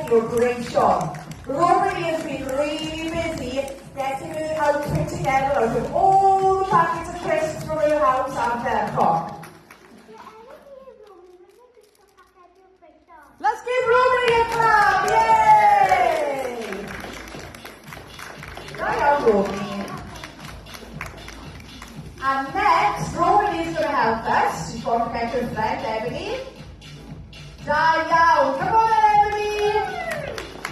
do a great job. Rory has been really busy getting her outfit together out of all the packets of crisps from her house and their car. Let's give Rory a clap! Yay! Right on, Rory. And next, Rory is going to help us. She's going to get her friend, Ebony. Da iawn. Come on, Ebony.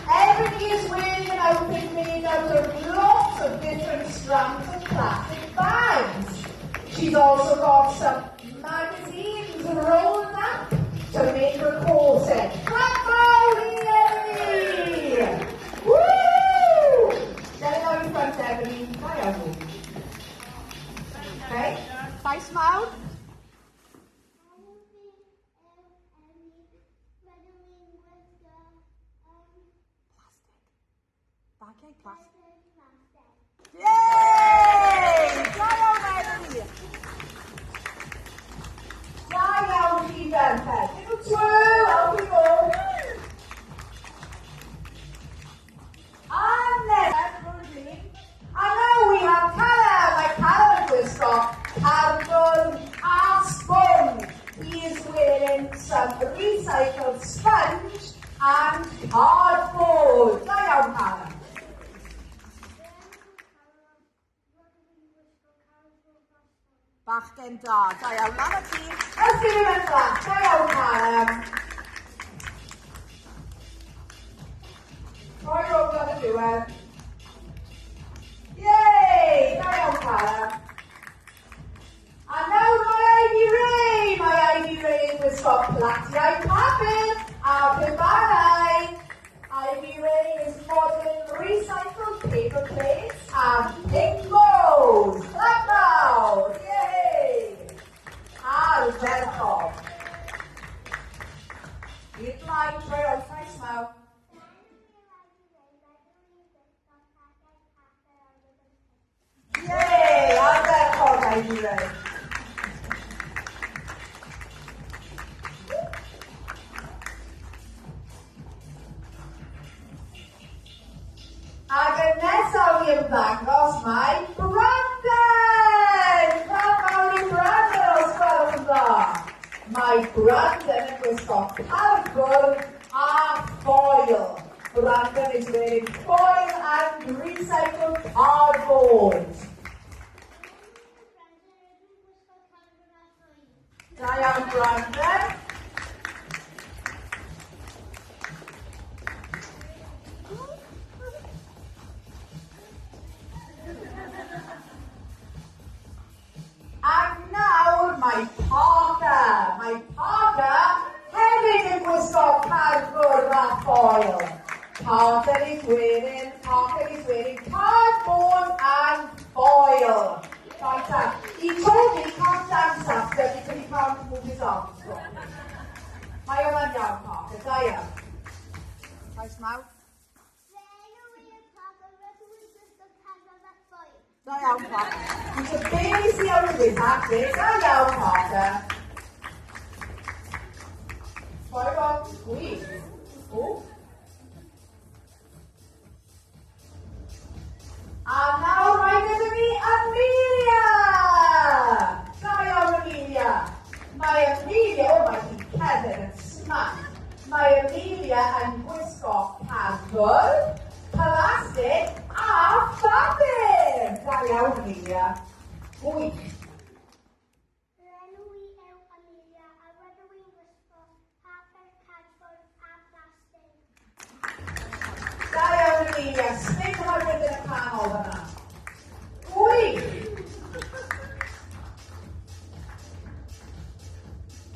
Ebony is wearing an outfit made out of lots of different strands of plastic bags. She's also got some magazines rolled up to make her corset. Clap out, Ebony! Woo! Get it out in front, Ebony. Da iawn. Okay, nice mouth. Plastic. Plastic. Yay! Dry out, Ebony. Dry out, Stephen. Little twirl, out we go. And then, I know we have colour, like colour Gwisgoch, Carbon and Sponge. He is wearing some recycled sponge and cardboard. Da iawn, Callum. Bachgen da. Da iawn, lan y tîm. Let's give him a clap. Da iawn, Callum. Roi rownd ar y diwedd. Yay! Da iawn, Callum. And now my Ivy Ray was got platiau papur a pebarau. Ivy Ray is modelling recycled paper plates and pink bows. Clap now! Yay! A'r ferchog. I'r blaen, troi out nice mouth. Yay! A'r ferchog, Ivy Ray. Ac yn nesaf i ymddangos mae Brandon! Clap mawr i Brandon os gwelwch yn dda. Mae Brandon yn gwisgo carbon a foil. Brandon is wearing foil and recycled cardboard. Da iawn, Brandon. And nawr mae Parker hefyd yn gwisgo cardboard a foil. Parker is wearing cardboard and foil. Right, he told me he can't dance after because he can't move his arms. Mae hwnna'n iawn, Parker, da iawn. Nice mouth. Da iawn, Parker. He's a baby Sioe with tactics. Da iawn, Parker. Sorry about squeeze. Oh. And now right into me, Amelia. Da iawn, Amelia. Mae Amelia, oh my Kevin yn smack. Mae Amelia yn gwisgo cardboard, plastic a fabric. Da iawn, Amelia. Gwych. Enw i yw Amelia a rydw i'n gwisgo papur, cardboard a plastig. Da iawn, Amelia. Stick hwnna wedyn y canol fyna. Gwych.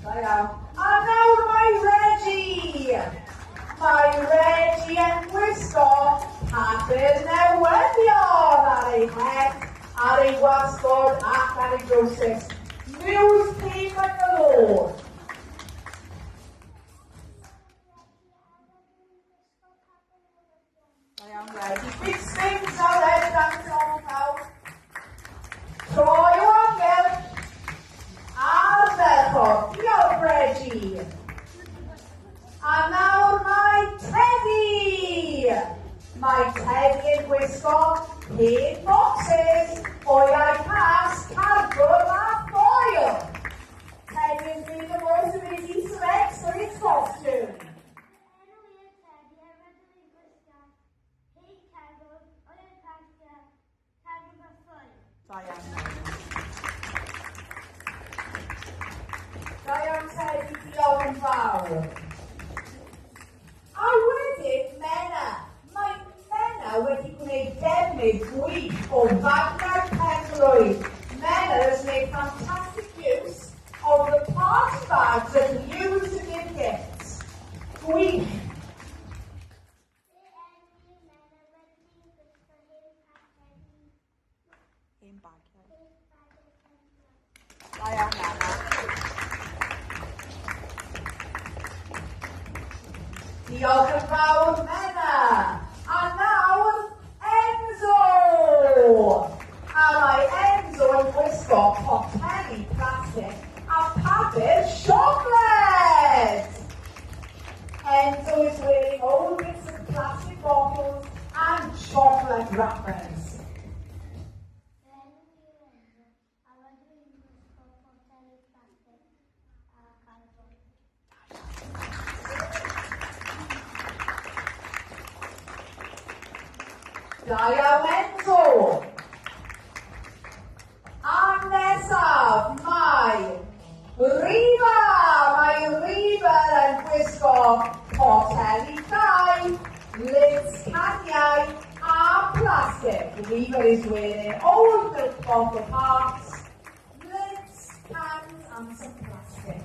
Da iawn. A nawr mae Reggie. Mae Reggie yn gwisgo papur newyddion ar ei het, ar ei wasgod ac ar ei drowsus. Newspaper galore. Da iawn, Reggie. Big swings out there, dance on pawb. Troi o angel. A'r ferchog. Diolch, Reggie. A nawr mae Teddy. nawr. A wedyn, Menna. Mae Menna wedi gwneud defnydd gwych o fagnau'r penglwyd. Menna has made fantastic use of the party bags that are used to give gifts. Gwych. Da iawn, Menna. Diolch yn fawr, Menna. A nawr, Enzo. A mae Enzo yn gwisgo poteli plastig a papur siocled. Enzo is wearing old bits of plastic bottles and chocolate wrappers. Da iawn, Enzo. A nesaf, mae Rifa. Mae Rifa yn gwisgo poteli llai, lids caniau a plastic. Rifa is wearing old milk bottle hearts, lids, cans and some plastic.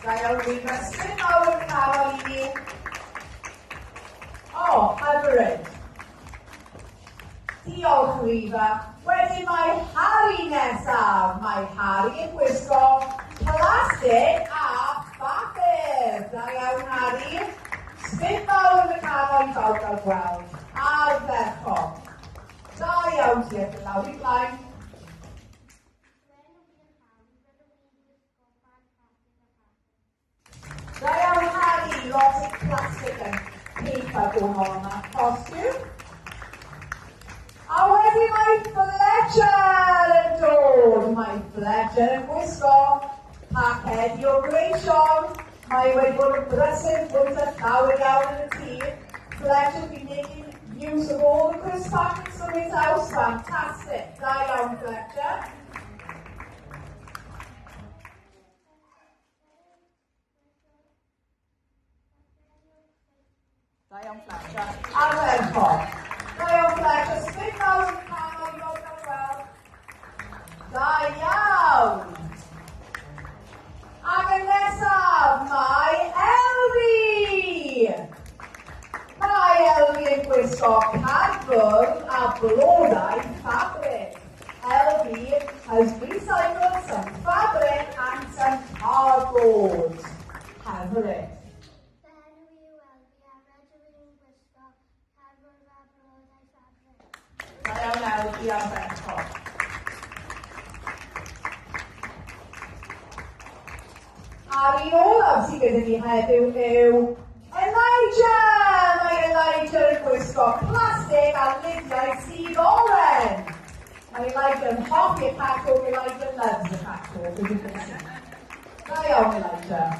Da iawn, Rifa. Sgrym mawr yn cael i ni. O, hyfryd. Diolch, Rifa. Wedyn mae Harry nesaf. Mae Harry yn gwisgo plastig a bapur. Da iawn, Harry. Sgrym mawr yn y canol i bawb gael gweld. A'r ferchog. Da iawn, ti yn lawr i blaen. Da iawn, Harry, lot of plastic and paper going on in that costume. A wedyn mae Fletcher yn dod. Mae Fletcher yn gwisgo pacedi o gleision. Mae wedi bod yn brysur fwynt a llawer iawn yn y tŷ. Fletcher been making use of all the crisp packets from his house. Fantastic. Da iawn, Fletcher. Da iawn, Fletcher. A ferchog. Da iawn, Fletcher. Sgrym mawr yn canol i fod yn gweld. Da iawn. Ac yn nesaf, mae Elfi. Mae Elfi yn gwisgo cardboard a blodau fabric. Elfi has recycled some fabric and some cardboard. Hyfryd. Da iawn, Elfi a ferchog. A'r un olaf sydd gyda ni heddiw yw Elijah! Mae Elijah yn gwisgo plastig a lidiau sydd oren. Mae Elijah yn hoffi'r catwg, Elijah loves the catwg. Da iawn, Elijah.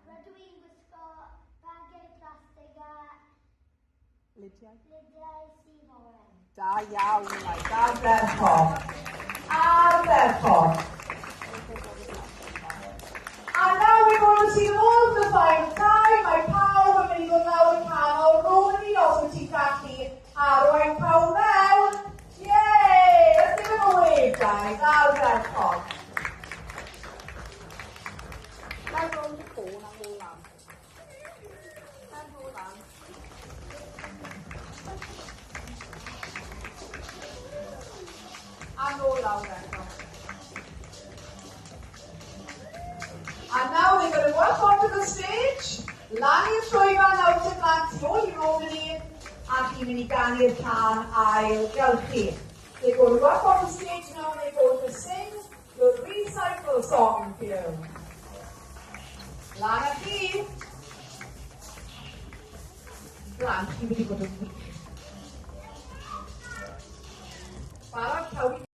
Rydw i'n gwisgo bagiau plastig a lidiau sydd oren. Da iawn, Elijah. A'r ferchog. A'r ferchog. And now we're going to see all of the final time. Mae pawb yn mynd i ddod lawr y canol. Rwy'n ni os wyt ti'n gallu arwain pawb mewn. Yay! Let's give them a wave, guys. A'r ferchog. Mae'n rownd y ffôn am ôl lan. Mae'n ôl lan. A nôl lawr ferchog. And now we're going to walk onto the stage. Lan i'r llwyfan nawr sy'n blant tu ôl i Romani ac i'n mynd i ganu'r can Ailgylchu. They're going to walk on the stage now and they're going to sing the recycle song for you. Lan â chi. Blant, chi'n mynd i bod yn wych. Barod, pawb i